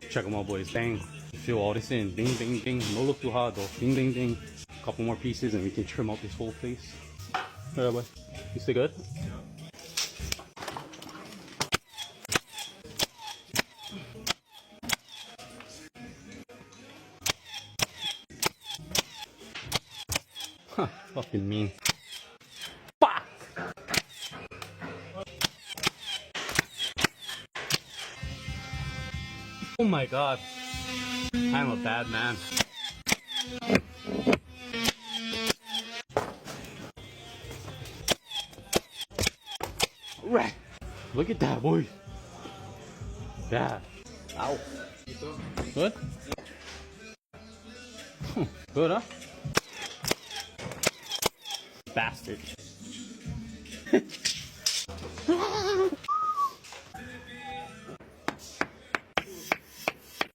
Check them out, boys. Bang. Fill all this in. Ding, ding, ding. No look too hard though. Ding, ding, ding. Couple more pieces and we can trim out this whole place. Alright, boy. You still good? Huh, fucking mean. Fuck! Oh my god. I'm a bad man. Right. Look at that, boy. Yeah. Ow. Good? Good, huh? Bastard.